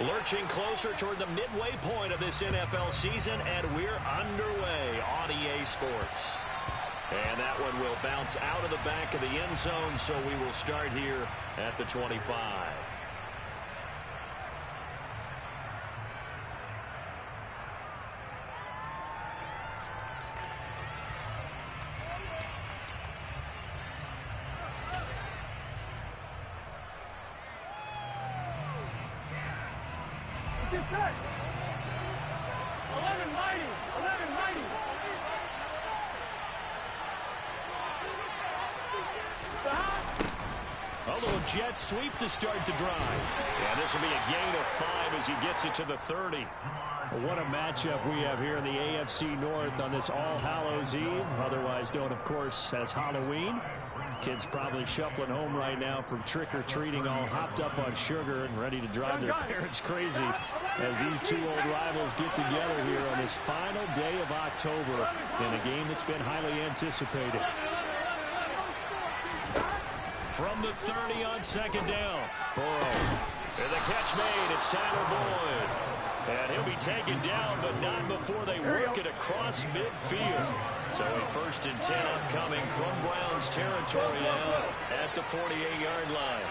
Lurching closer toward the midway point of this NFL season, and we're underway on EA Sports. And that one will bounce out of the back of the end zone, so we will start here at the 25. Get set. 11 mighty. 11 mighty. A little jet sweep to start the drive. And this will be a gain of 5 as he gets it to the 30. What a matchup we have here in the AFC North on this All Hallows Eve, otherwise known, of course, as Halloween. Kids probably shuffling home right now from trick-or-treating, all hopped up on sugar and ready to drive their parents crazy as these two old rivals get together here on this final day of October in a game that's been highly anticipated. From the 30 on second down, Burrow. And the catch made, it's Tyler Boyd. And he'll be taken down, but not before they work it across midfield. So a 1st and 10 upcoming from Browns territory now at the 48-yard line.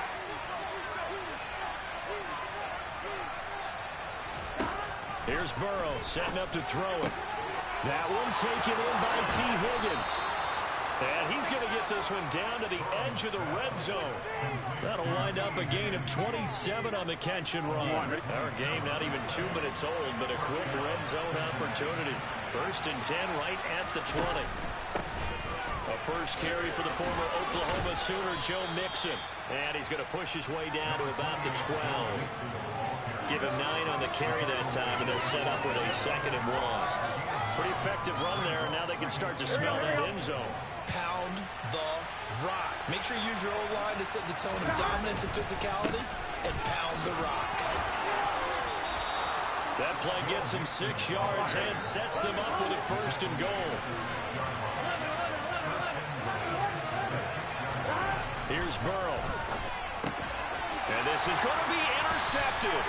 Here's Burrow setting up to throw it. That one taken in by T. Higgins. And he's going to get this one down to the edge of the red zone. That'll wind up a gain of 27 on the catch and run. Our game not even 2 minutes old, but a quick red zone opportunity. 1st and 10 right at the 20. A first carry for the former Oklahoma Sooner, Joe Mixon. And he's going to push his way down to about the 12. Give him 9 on the carry that time, and they'll set up with a 2nd and 1. Pretty effective run there, and now they can start to smell that end zone. Pound the rock. Make sure you use your O-line to set the tone of dominance and physicality, and pound the rock. That play gets him 6 yards and sets them up with a 1st and goal. Here's Burrow. And this is going to be intercepted.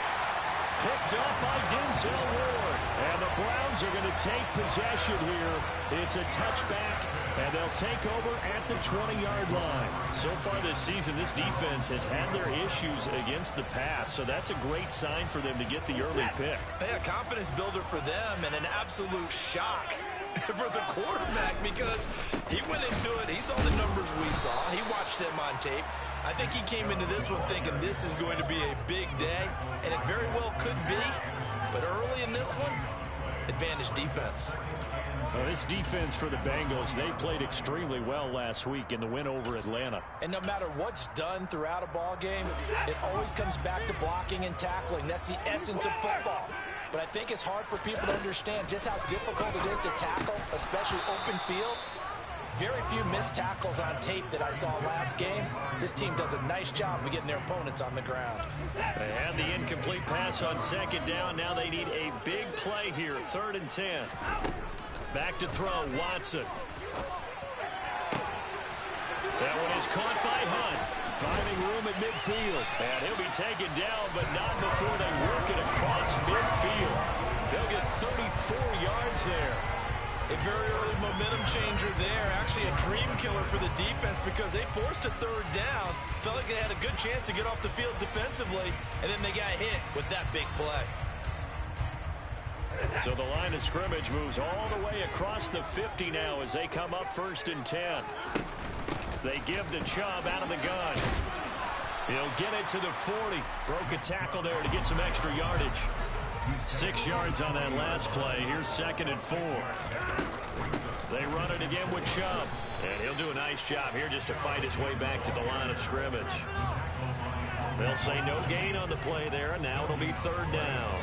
Picked up by Denzel Ward. And the Browns are going to take possession here. It's a touchback, and they'll take over at the 20-yard line. So far this season, this defense has had their issues against the pass, so that's a great sign for them to get the early pick. Yeah, confidence builder for them and an absolute shock for the quarterback because he went into it. He saw the numbers we saw. He watched them on tape. I think he came into this one thinking this is going to be a big day, and it very well could be. But early in this one, advantage defense. Well, this defense for the Bengals, they played extremely well last week in the win over Atlanta. And no matter what's done throughout a ball game, it always comes back to blocking and tackling. That's the essence of football. But I think it's hard for people to understand just how difficult it is to tackle, especially open field. Very few missed tackles on tape that I saw last game. This team does a nice job of getting their opponents on the ground. They had the incomplete pass on second down. Now they need a big play here, 3rd and 10. Back to throw, Watson. That one is caught by Hunt. Finding room at midfield. And he'll be taken down, but not before they work it across midfield. They'll get 34 yards there. A very early momentum changer there. Actually a dream killer for the defense because they forced a 3rd down. Felt like they had a good chance to get off the field defensively, and then they got hit with that big play. So the line of scrimmage moves all the way across the 50 now as they come up 1st and 10. They give the Chubb out of the gun. He'll get it to the 40. Broke a tackle there to get some extra yardage. 6 yards on that last play. Here's 2nd and 4. They run it again with Chubb. And he'll do a nice job here just to fight his way back to the line of scrimmage. They'll say no gain on the play there, and now it'll be 3rd down.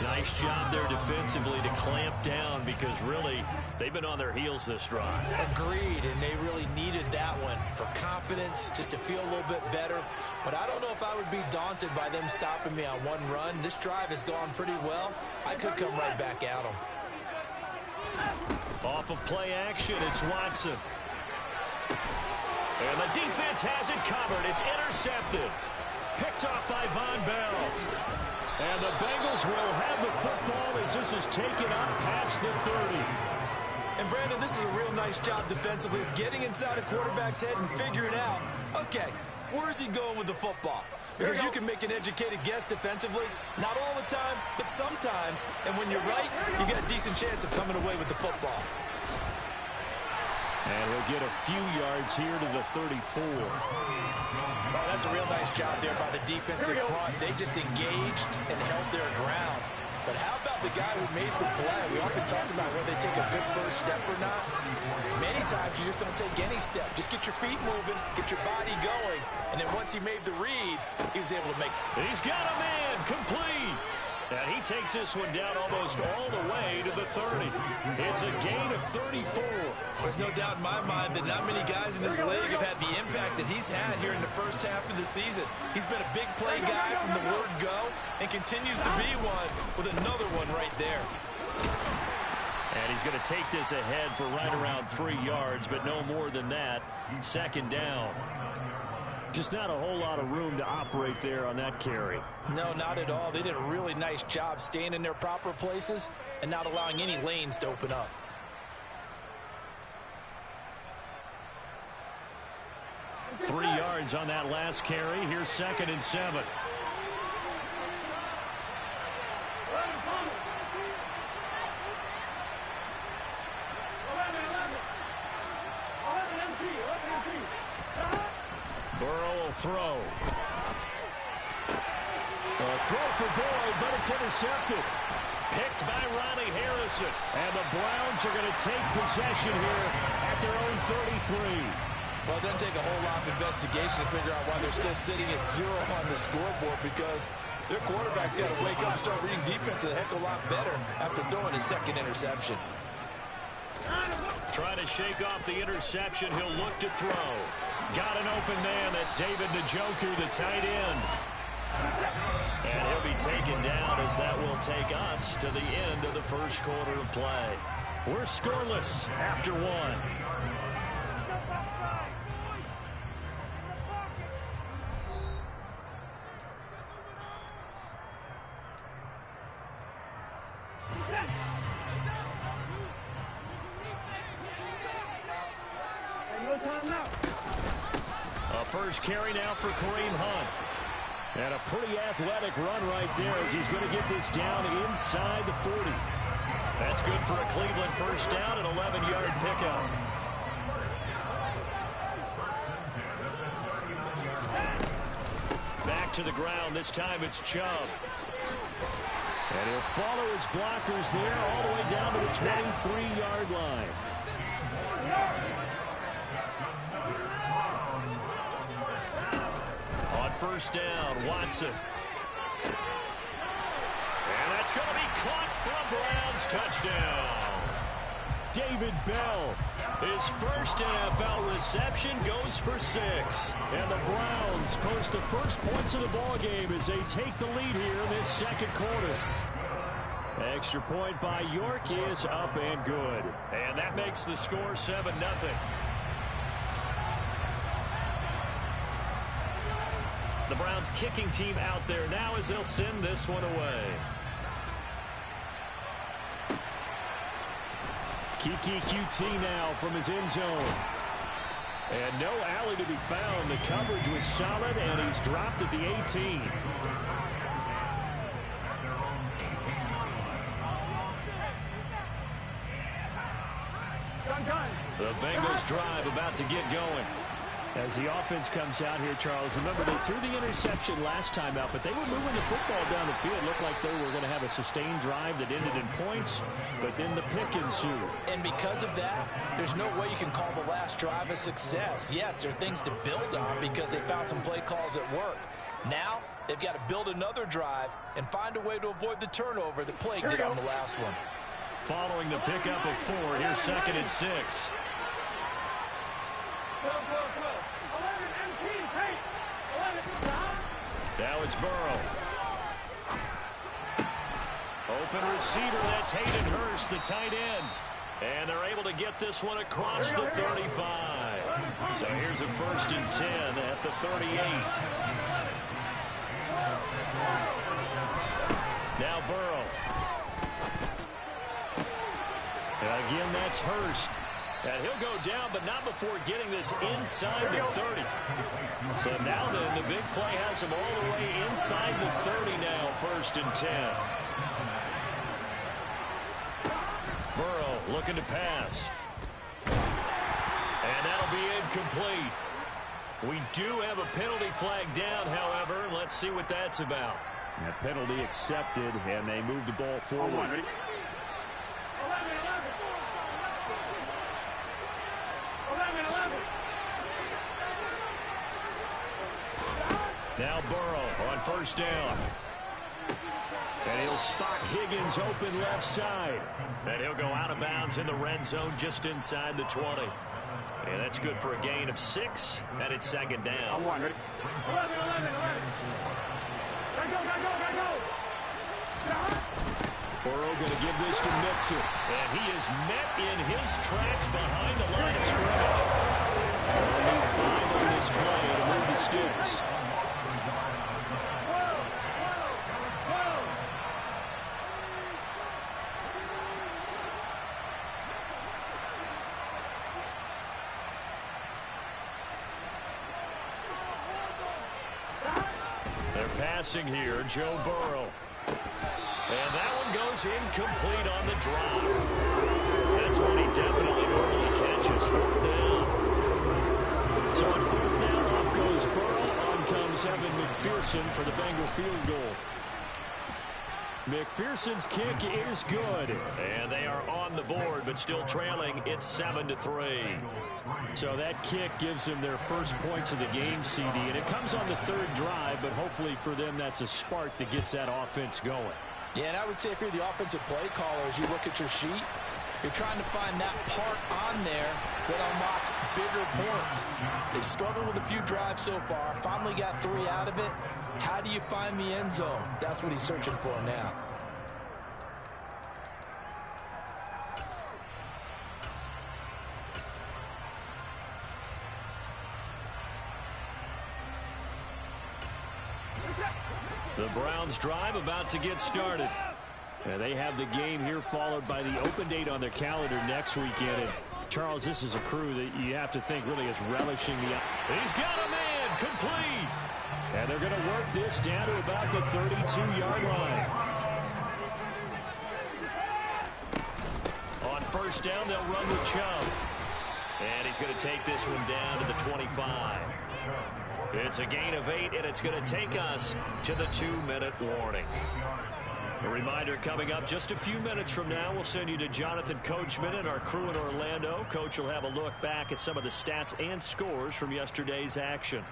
Nice job there defensively to clamp down because really they've been on their heels this drive. Agreed, and they really needed that one for confidence, just to feel a little bit better. But I don't know if I would be daunted by them stopping me on one run. This drive has gone pretty well. I could come right back at them. Off of play action, it's Watson. And the defense has it covered. It's intercepted. Picked off by Von Bell. And the Bengals will have the football as this is taken up past the 30. And, Brandon, this is a real nice job defensively of getting inside a quarterback's head and figuring out, okay, where's he going with the football? Because you can make an educated guess defensively, not all the time, but sometimes. And when you're right, you got a decent chance of coming away with the football. And he'll get a few yards here to the 34. Oh, that's a real nice job there by the defensive front. They just engaged and held their ground. But how about the guy who made the play? We often talk about whether they take a good first step or not. Many times you just don't take any step. Just get your feet moving, get your body going. And then once he made the read, he was able to make it. He's got a man complete. And he takes this one down almost all the way to the 30. It's a gain of 34. There's no doubt in my mind that not many guys in this league have had the impact that he's had here in the first half of the season. He's been a big play guy from the word go and continues to be one with another one right there. And he's going to take this ahead for right around 3 yards, but no more than that. Second down. Just not a whole lot of room to operate there on that carry. No, not at all. They did a really nice job staying in their proper places and not allowing any lanes to open up. Three yards on that last carry. Here's 2nd and 7. Burrow will throw. A throw for Boyd, but it's intercepted. Picked by Ronnie Harrison. And the Browns are going to take possession here at their own 33. Well, it doesn't take a whole lot of investigation to figure out why they're still sitting at 0 on the scoreboard, because their quarterback's got to wake up and start reading defense a heck of a lot better after throwing his 2nd interception. Trying to shake off the interception. He'll look to throw. Got an open man. That's David Njoku, the tight end. And he'll be taken down as that will take us to the end of the first quarter of play. We're scoreless after 1. A first carry now for Kareem Hunt. And a pretty athletic run right there as he's going to get this down inside the 40. That's good for a Cleveland first down, an 11-yard pickup. Back to the ground. This time it's Chubb. And he'll follow his blockers there all the way down to the 23-yard line. On first down, Watson. And that's going to be caught for a Browns touchdown. David Bell, his first NFL reception, goes for 6. And the Browns post the first points of the ball game as they take the lead here in this second quarter. Extra point by York is up and good. And that makes the score 7-0. The Browns kicking team out there now as they'll send this one away. Kiki QT now from his end zone. And no alley to be found. The coverage was solid, and he's dropped at the 18. The Bengals drive about to get going. As the offense comes out here, Charles, remember they threw the interception last time out, but they were moving the football down the field. Looked like they were going to have a sustained drive that ended in points, but then the pick ensued. And because of that, there's no way you can call the last drive a success. Yes, there are things to build on because they found some play calls that work. Now, they've got to build another drive and find a way to avoid the turnover that plagued it on the last one. Following the pickup of 4, here's 2nd and 6. Now it's Burrow. Open receiver, that's Hayden Hurst, the tight end. And they're able to get this one across the 35. So here's a 1st and 10 at the 38. Now Burrow. And again, that's Hurst. And he'll go down, but not before getting this inside the 30. So now then, the big play has him all the way inside the 30 now, 1st and 10. Burrow looking to pass. And that'll be incomplete. We do have a penalty flag down, however. Let's see what that's about. A penalty accepted, and they move the ball forward. Now Burrow on 1st down. And he'll spot Higgins open left side. And he'll go out of bounds in the red zone just inside the 20. And that's good for a gain of 6. And it's 2nd down. 11, 11. Burrow going to give this to Mixon. And he is met in his tracks behind the line of scrimmage. Only 5 on this play to move the sticks. Passing here, Joe Burrow. And that one goes incomplete on the drop. That's one he definitely normally catches. 4th down. So on 4th down, off goes Burrow. On comes Evan McPherson for the Bengal field goal. McPherson's kick is good. And they are on the board, but still trailing. It's 7-3. So that kick gives them their first points of the game, CD. And it comes on the 3rd drive, but hopefully for them that's a spark that gets that offense going. Yeah, and I would say if you're the offensive play caller, as you look at your sheet, you're trying to find that part on there that unlocks bigger points. They've struggled with a few drives so far. Finally got 3 out of it. How do you find the end zone? That's what he's searching for now. The Browns drive about to get started. And they have the game here followed by the open date on their calendar next weekend. And Charles, this is a crew that you have to think really is relishing the... He's got a man complete. And they're going to work this down to about the 32-yard line. On 1st down, they'll run with Chubb. And he's going to take this one down to the 25. It's a gain of 8, and it's going to take us to the 2-minute warning. A reminder coming up just a few minutes from now, we'll send you to Jonathan Coachman and our crew in Orlando. Coach will have a look back at some of the stats and scores from yesterday's action.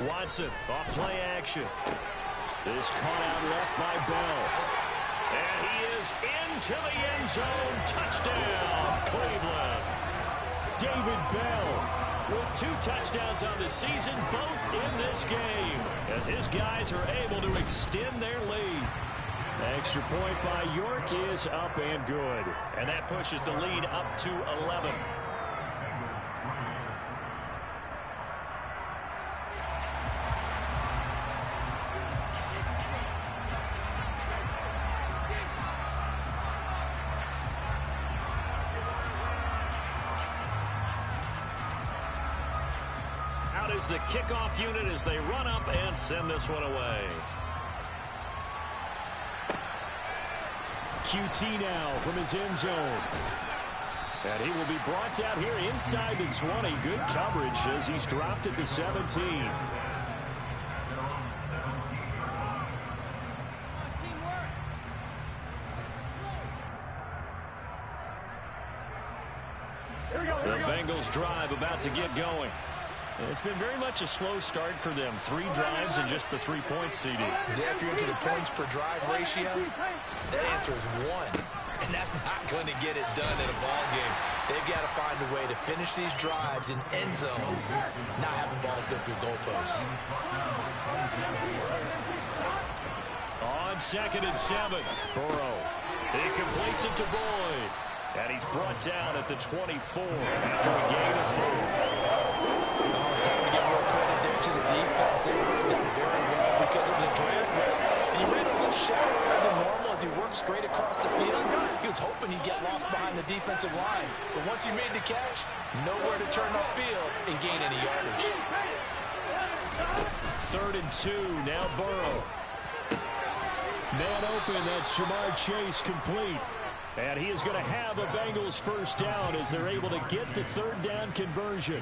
Watson off play action. This caught out left by Bell. And he is into the end zone. Touchdown, Cleveland. David Bell with 2 touchdowns on the season, both in this game, as his guys are able to extend their lead. Extra point by York is up and good. And that pushes the lead up to 11. Is the kickoff unit as they run up and send this one away. QT now from his end zone. And he will be brought down here inside the 20. Good coverage as he's dropped at the 17. The Bengals drive about to get going. It's been very much a slow start for them. 3 drives and just the 3-point CD. Yeah, if you're into the points per drive ratio, that answer is 1. And that's not going to get it done in a ball game. They've got to find a way to finish these drives in end zones, not having balls go through goalposts. On on 2nd and 7. Burrow. He completes it to Boyd. And he's brought down at the 24 after a gain of 4. Oh, it's time to give more credit there to the defense. They played that very well because it was a draft route. And he ran a little shallower than normal as he worked straight across the field. He was hoping he'd get lost behind the defensive line. But once he made the catch, nowhere to turn upfield and gain any yardage. 3rd and 2. Now Burrow. Man open. That's Jamar Chase complete. And he is going to have a Bengals first down as they're able to get the 3rd down conversion.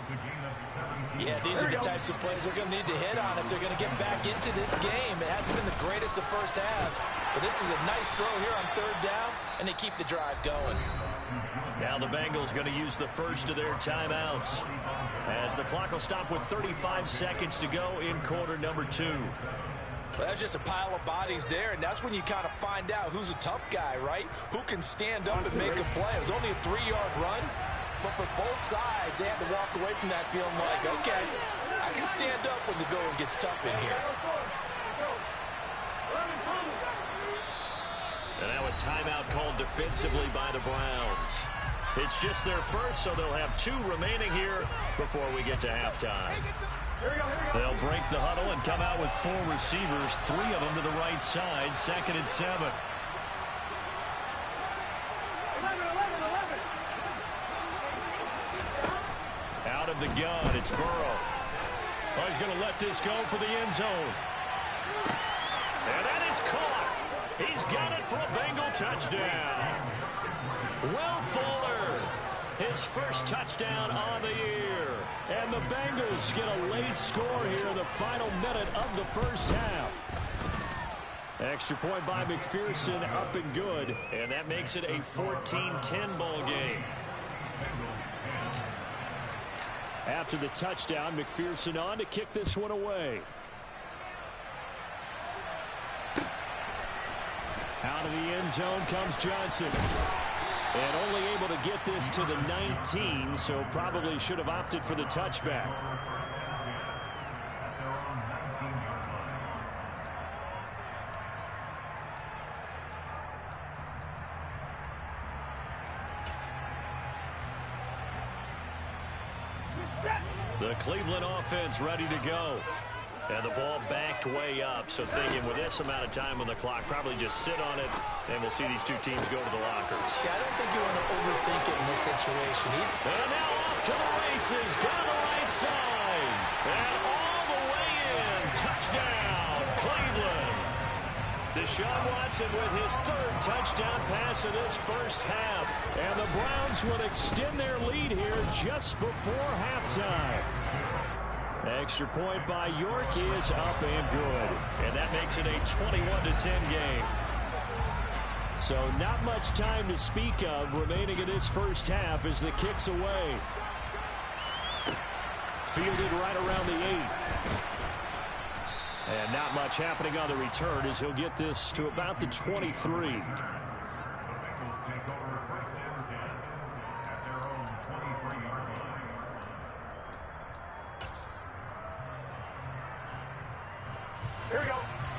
Yeah, these are the types of plays they're going to need to hit on if they're going to get back into this game. It hasn't been the greatest of first halves, but this is a nice throw here on 3rd down, and they keep the drive going. Now the Bengals going to use the first of their timeouts as the clock will stop with 35 seconds to go in quarter number 2. Well, that's just a pile of bodies there, and that's when you kind of find out who's a tough guy, right? Who can stand up and make a play. It was only a 3-yard run, but for both sides, they had to walk away from that feeling like, okay, I can stand up when the going gets tough in here. And now a timeout called defensively by the Browns. It's just their first, so they'll have 2 remaining here before we get to halftime. They'll break the huddle and come out with 4 receivers, 3 of them to the right side, 2nd and 7. Out of the gun, it's Burrow. Oh, he's going to let this go for the end zone. And that is caught. He's got it for a Bengal touchdown. Will Fuller, his first touchdown on the year. And the Bengals get a late score here in the final minute of the first half. Extra point by McPherson, up and good. And that makes it a 14-10 ball game. After the touchdown, McPherson on to kick this one away. Out of the end zone comes Johnson. And only able to get this to the 19, so probably should have opted for the touchback. The Cleveland offense ready to go. And the ball backed way up, so thinking with this amount of time on the clock, probably just sit on it, and we'll see these 2 teams go to the lockers. Yeah, I don't think you want to overthink it in this situation. And now off to the races, down the right side. And all the way in. Touchdown, Cleveland. Deshaun Watson with his 3rd touchdown pass of this first half. And the Browns will extend their lead here just before halftime. Extra point by York is up and good. And that makes it a 21-10 game. So not much time to speak of remaining in this first half as the kick's away. Fielded right around the 8. And not much happening on the return as he'll get this to about the 23.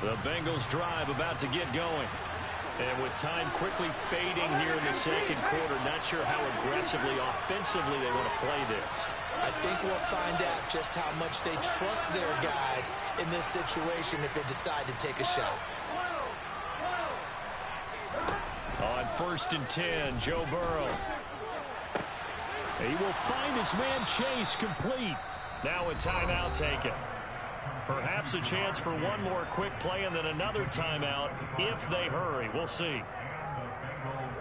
The Bengals drive about to get going. And with time quickly fading here in the second quarter, not sure how aggressively, offensively they want to play this. I think we'll find out just how much they trust their guys in this situation if they decide to take a shot. On 1st and 10, Joe Burrow. He will find his man Chase complete. Now a timeout taken. Perhaps a chance for one more quick play and then another timeout if they hurry. We'll see.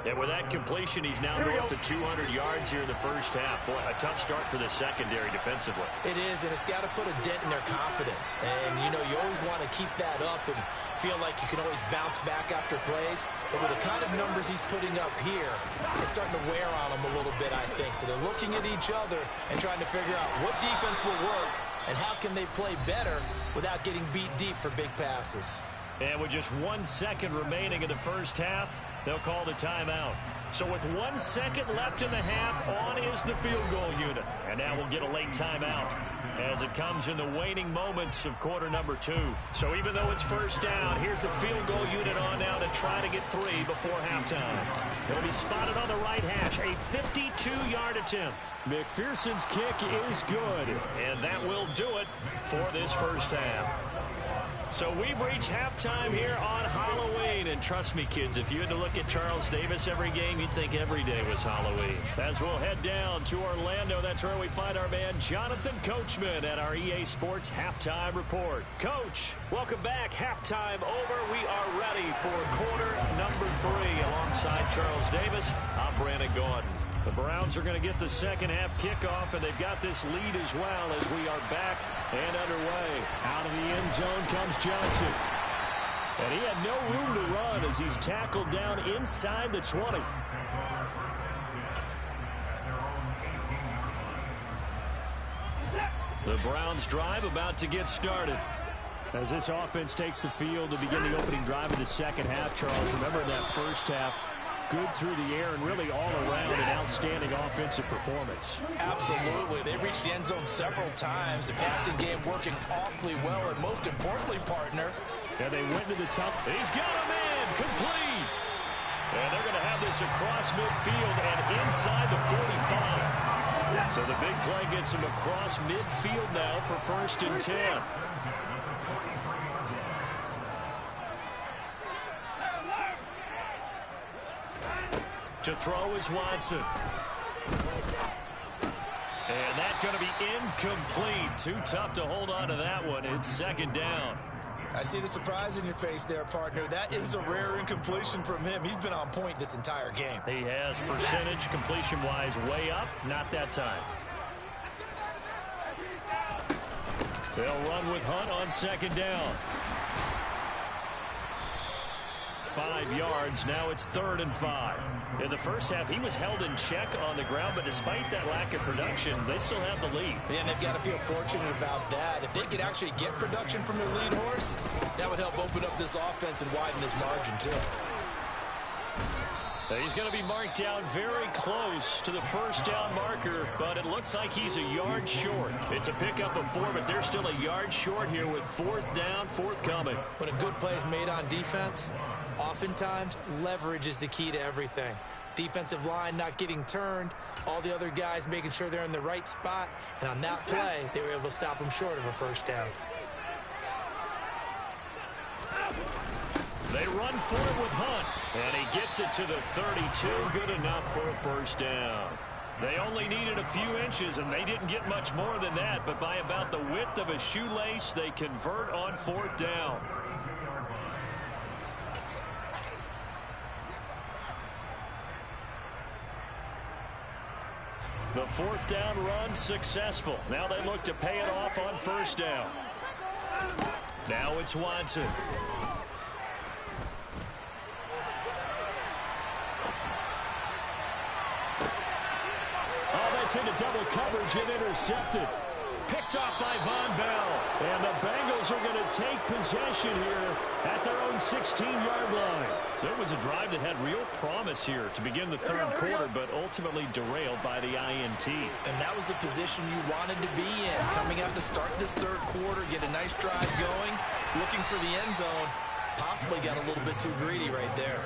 And with that completion, he's now north of 200 yards here in the first half. Boy, a tough start for the secondary defensively. It is, and it's got to put a dent in their confidence. And, you know, you always want to keep that up and feel like you can always bounce back after plays. But with the kind of numbers he's putting up here, it's starting to wear on them a little bit, I think. So they're looking at each other and trying to figure out what defense will work and how can they play better without getting beat deep for big passes. And with just 1 second remaining in the first half, they'll call the timeout. So with 1 second left in the half, on is the field goal unit. And now we'll get a late timeout as it comes in the waning moments of quarter number 2. So even though it's first down, here's the field goal unit on now to try to get 3 before halftime. It'll be spotted on the right hash, a 52-yard attempt. McPherson's kick is good. And that will do it for this first half. So we've reached halftime here on Halloween. And trust me, kids, if you had to look at Charles Davis every game, you'd think every day was Halloween. As we'll head down to Orlando, that's where we find our man Jonathan Coachman at our EA Sports Halftime Report. Coach, welcome back. Halftime over. We are ready for quarter number 3. Alongside Charles Davis, I'm Brandon Gaudin. The Browns are going to get the second half kickoff, and they've got this lead as well as we are back and underway. Out of the end zone comes Johnson. And he had no room to run as he's tackled down inside the 20. The Browns drive about to get started. As this offense takes the field to begin the opening drive of the second half, Charles, remember that first half, good through the air and really all around an outstanding offensive performance. Absolutely. They reached the end zone several times. The passing game working awfully well, and most importantly, partner. And they went to the top. He's got him in. Complete. And they're going to have this across midfield and inside the 45. So the big play gets him across midfield now for 1st and 10. To throw is Watson. And that's going to be incomplete. Too tough to hold on to that one. It's 2nd down. I see the surprise in your face there, partner. That is a rare incompletion from him. He's been on point this entire game. He has percentage completion-wise way up. Not that time. They'll run with Hunt on 2nd down. 5 yards. Now it's 3rd and 5. In the first half, he was held in check on the ground, but despite that lack of production, they still have the lead. Yeah, and they've got to feel fortunate about that. If they could actually get production from their lead horse, that would help open up this offense and widen this margin, too. He's going to be marked down very close to the 1st down marker, but it looks like he's a yard short. It's a pickup of 4, but they're still a yard short here with 4th down forthcoming. When a good play is made on defense, oftentimes leverage is the key to everything. Defensive line not getting turned, all the other guys making sure they're in the right spot, and on that play, they were able to stop them short of a 1st down. They run for it with Hunt, and he gets it to the 32. Good enough for a 1st down. They only needed a few inches, and they didn't get much more than that, but by about the width of a shoelace, they convert on 4th down. The 4th down run successful. Now they look to pay it off on 1st down. Now it's Watson. Into double coverage and intercepted. Picked off by Von Bell. And the Bengals are going to take possession here at their own 16-yard line. So it was a drive that had real promise here to begin the 3rd quarter, but ultimately derailed by the INT. And that was the position you wanted to be in. Coming out to start this 3rd quarter, get a nice drive going, looking for the end zone. Possibly got a little bit too greedy right there.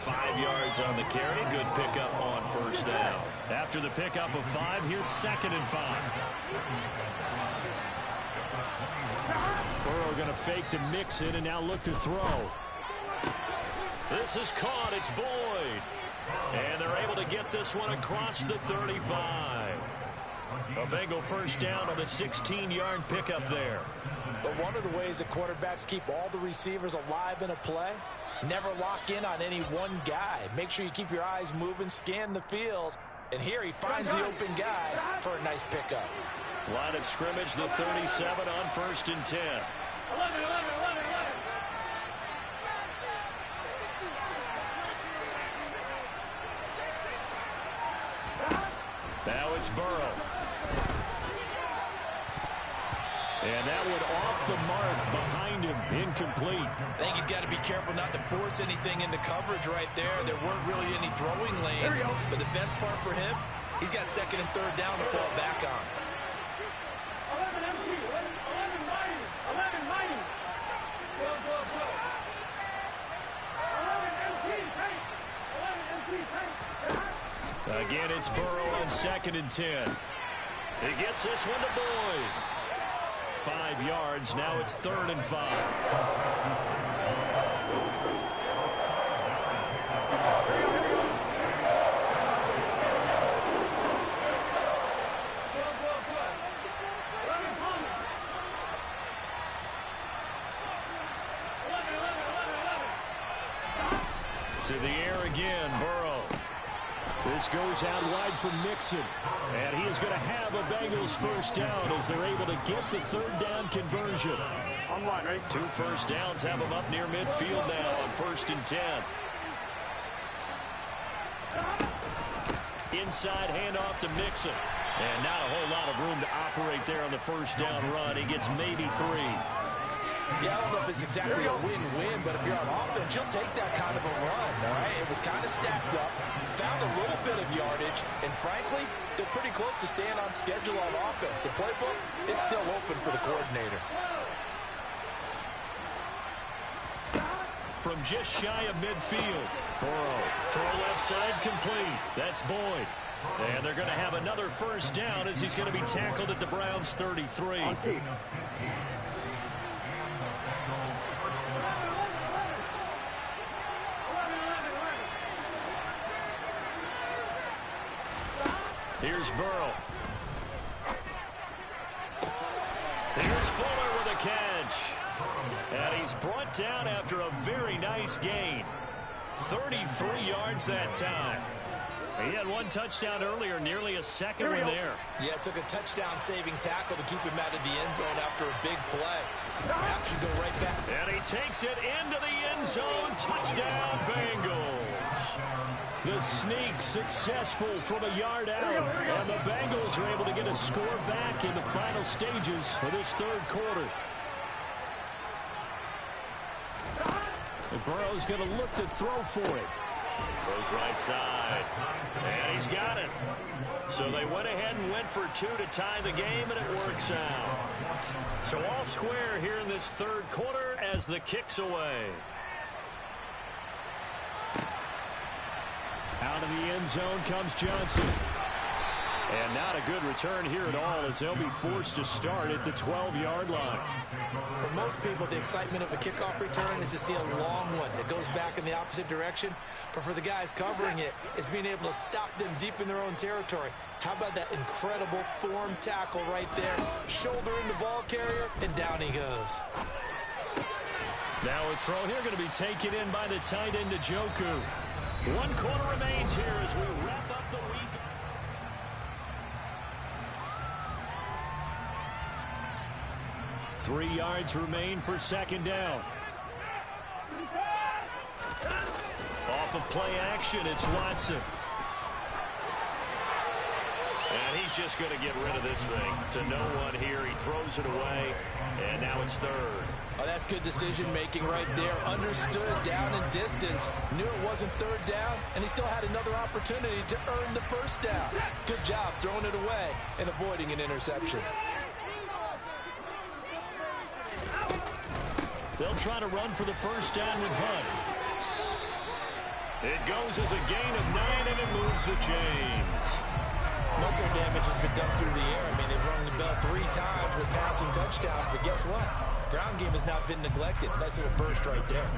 5 yards on the carry. Good pickup on 1st down. After the pickup of 5, here's 2nd and 5. Burrow going to fake to Mixon and now look to throw. This is caught. It's Boyd. And they're able to get this one across the 35. A Bengal 1st down on the 16-yard pickup there. But one of the ways that quarterbacks keep all the receivers alive in a play, never lock in on any one guy. Make sure you keep your eyes moving, scan the field. And here he finds the open guy for a nice pickup. Line of scrimmage, the 37 on 1st and 10. 11. Now it's Burrow. And that one off the mark behind him, incomplete. I think he's got to be careful not to force anything into coverage right there. There weren't really any throwing lanes, but the best part for him, he's got 2nd and 3rd down to fall back on. Again, it's Burrow on 2nd and 10. He gets this one to Boyd. 5 yards. Now it's 3rd and 5. To the air again, Burrow. This goes out wide for Mixon. And he is going to have a Bengals first down as they're able to get the 3rd down conversion. On one, right? 2 first downs have them up near midfield now on 1st and 10. Inside handoff to Mixon. And not a whole lot of room to operate there on the first down run. He gets maybe 3. Yeah, I don't know if it's exactly a win-win, but if you're on offense, you'll take that kind of a run, all right? It was kind of stacked up, found a little bit of yardage, and frankly, they're pretty close to staying on schedule on offense. The playbook is still open for the coordinator. From just shy of midfield, Burrow, throw left side complete. That's Boyd. And they're going to have another first down as he's going to be tackled at the Browns' 33. Here's Burrow. Here's Fuller with a catch. And he's brought down after a very nice gain. 33 yards that time. He had 1 touchdown earlier, nearly a second one there. Yeah, it took a touchdown-saving tackle to keep him out of the end zone after a big play. Perhaps should go right back. And he takes it into the end zone. Touchdown, Bengals. The sneak successful from a yard out. And the Bengals are able to get a score back in the final stages of this 3rd quarter. And Burrow's going to look to throw for it. Goes right side. And he's got it. So they went ahead and went for 2 to tie the game, and it works out. So all square here in this 3rd quarter as the kick's away. Out of the end zone comes Johnson. And not a good return here at all as they'll be forced to start at the 12-yard line. For most people, the excitement of a kickoff return is to see a long one that goes back in the opposite direction. But for the guys covering it, it's being able to stop them deep in their own territory. How about that incredible form tackle right there? Shoulder in the ball carrier, and down he goes. Now a throw here going to be taken in by the tight end, Njoku. 1 quarter remains here as we wrap up the week. Three yards remain for 2nd down. Off of play action, it's Watson. And he's just going to get rid of this thing to no one here. He throws it away, and now it's 3rd. Oh, that's good decision-making right there. Understood down and distance. Knew it wasn't 3rd down, and he still had another opportunity to earn the first down. Good job throwing it away and avoiding an interception. They'll try to run for the first down with Hunt. It goes as a gain of 9, and it moves the chains. Most of their damage has been done through the air. I mean, they've rung the bell 3 times with passing touchdowns, but guess what? Ground game has not been neglected. Nice little burst right there.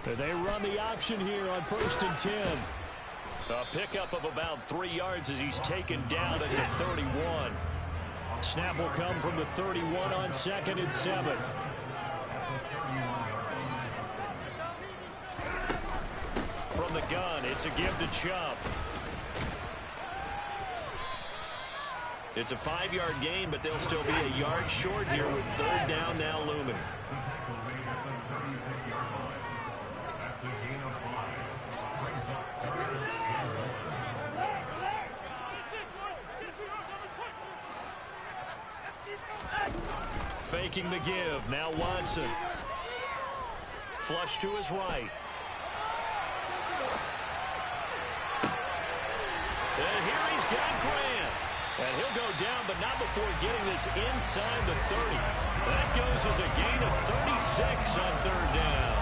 They run the option here on 1st and 10. A pickup of about 3 yards as he's taken down at the 31. Snap will come from the 31 on 2nd and 7. From the gun, it's a give to Chubb. It's a 5-yard gain, but they'll still be a yard short here with 3rd down now looming. Faking the give. Now Watson. Flush to his right. And here he's got Grant. And he'll go down, but not before getting this inside the 30. That goes as a gain of 36 on third down.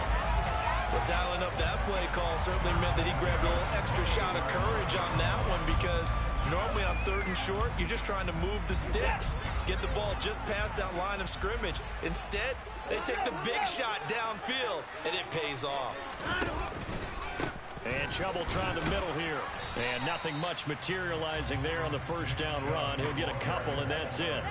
Well, dialing up that play call certainly meant that he grabbed a little extra shot of courage on that one, because normally on third and short, you're just trying to move the sticks, get the ball just past that line of scrimmage. Instead, they take the big shot downfield, and it pays off. And Chubb will try the middle here. And nothing much materializing there on the first down run. He'll get a couple, and that's it.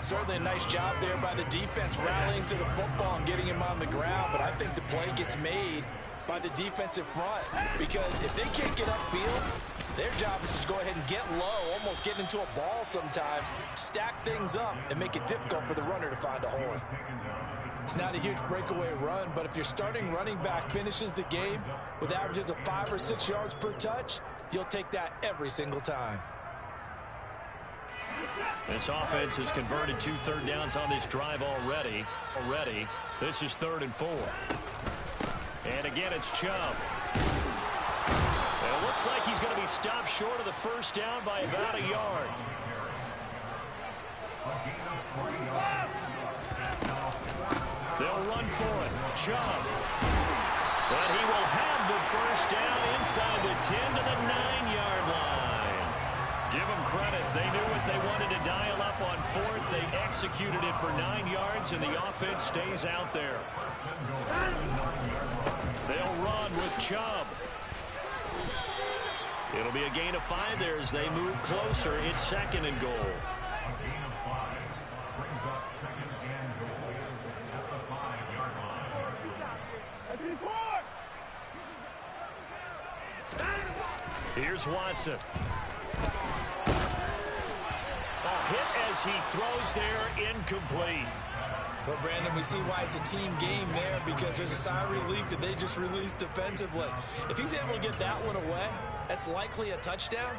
Certainly a nice job there by the defense rallying to the football and getting him on the ground, but I think the play gets made by the defensive front, because if they can't get upfield, their job is to go ahead and get low, almost get into a ball sometimes, stack things up, and make it difficult for the runner to find a hole. It's not a huge breakaway run, but if your starting running back finishes the game with averages of 5 or 6 yards per touch, you'll take that every single time. This offense has converted 2 third downs on this drive already. This is 3rd and 4. And again, it's Chubb. It looks like he's going to be stopped short of the first down by about a yard. They'll run for it. Chubb. But he will have the first down inside the 10 to the 9-yard line. Give them credit. They knew what they wanted to dial up on 4th. They executed it for 9 yards, and the offense stays out there. They'll run with Chubb. It'll be a gain of 5 there as they move closer. It's 2nd and goal. Here's Watson. A hit as he throws there, incomplete. Well, Brandon, we see why it's a team game there, because there's a sigh of relief that they just released defensively. If he's able to get that one away, that's likely a touchdown.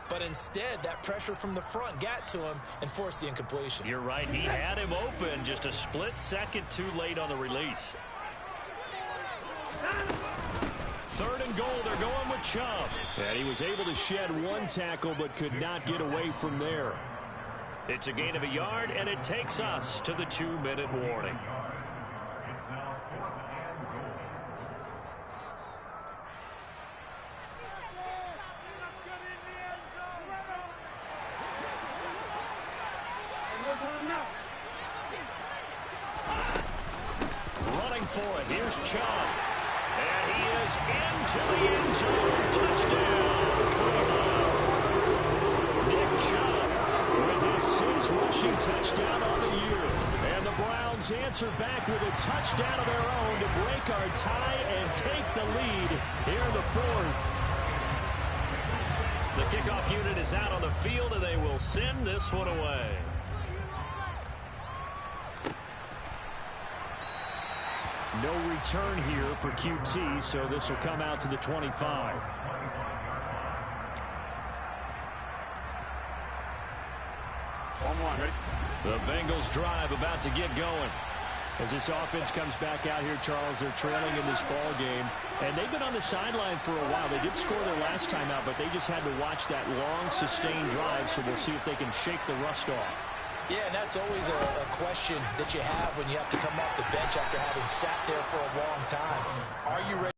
But instead, that pressure from the front got to him and forced the incompletion. You're right. He had him open, just a split second too late on the release. 3rd and goal. They're going with Chubb. And he was able to shed 1 tackle but could not get away from there. It's a gain of a yard, and it takes us to the 2-minute warning. Running for it. Here's Chubb. And he is into the end zone. Touchdown. Nick Chubb with his 6th rushing touchdown on the year. And the Browns answer back with a touchdown of their own to break our tie and take the lead here in the 4th. The kickoff unit is out on the field, and they will send this one away. No return here for QT, so this will come out to the 25. The Bengals drive about to get going. As this offense comes back out here, Charles, they're trailing in this ball game, and they've been on the sideline for a while. They did score their last time out, but they just had to watch that long, sustained drive, so we'll see if they can shake the rust off. Yeah, and that's always a question that you have when you have to come off the bench after having sat there for a long time. Are you ready?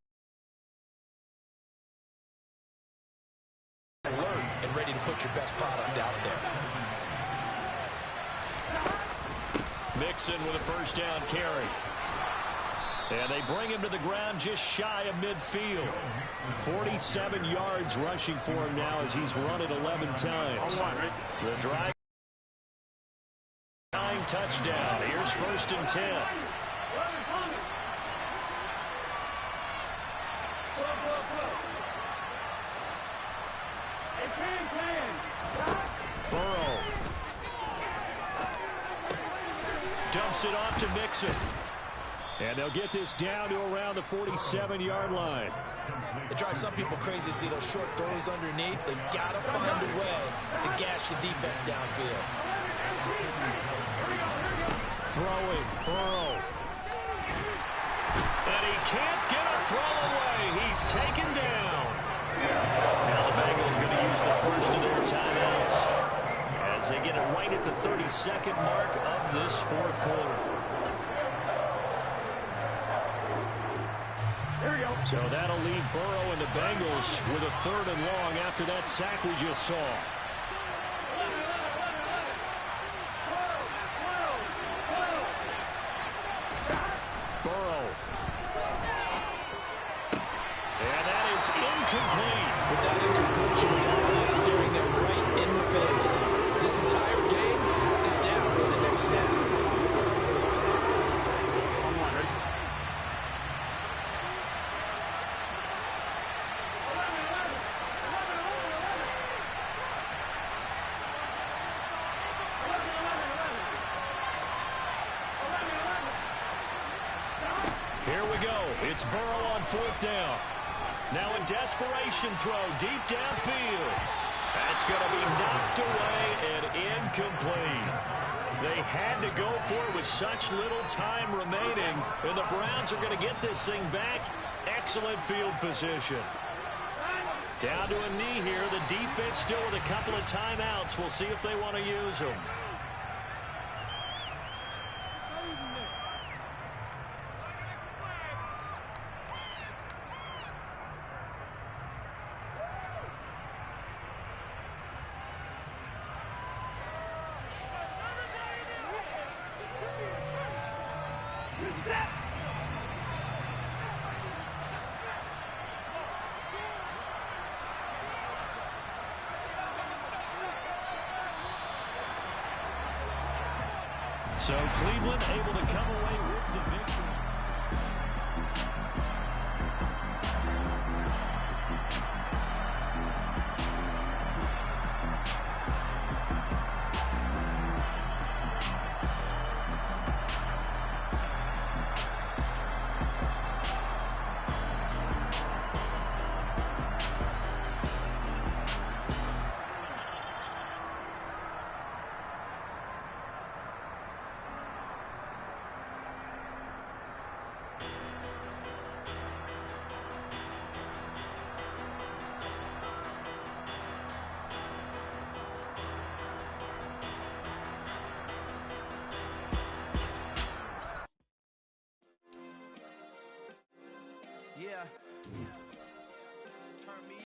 Alert and ready to put your best product out there. Mixon with a first down carry. And they bring him to the ground just shy of midfield. 47 yards rushing for him now as he's run it 11 times. The drive. Touchdown. Here's 1st and 10. Burrow dumps it off to Mixon. And they'll get this down to around the 47-yard line. It drives some people crazy to see those short throws underneath. They've got to find a way to gash the defense downfield. Throwing, Burrow. And he can't get a throw away. He's taken down. Now the Bengals going to use the first of their timeouts. 32nd mark of this fourth quarter. So that'll leave Burrow and the Bengals with a 3rd and long after that sack we just saw. Burrow. And that is incomplete. With that incompletion, the ball is staring them right in the face. This entire game is down to the next snap. Here we go. It's Burrow on 4th down. Now a desperation throw deep downfield. That's going to be knocked away and incomplete. They had to go for it with such little time remaining, and the Browns are going to get this thing back. Excellent field position. Down to a knee here. The defense still with a couple of timeouts. We'll see if they want to use them. So Cleveland able to come away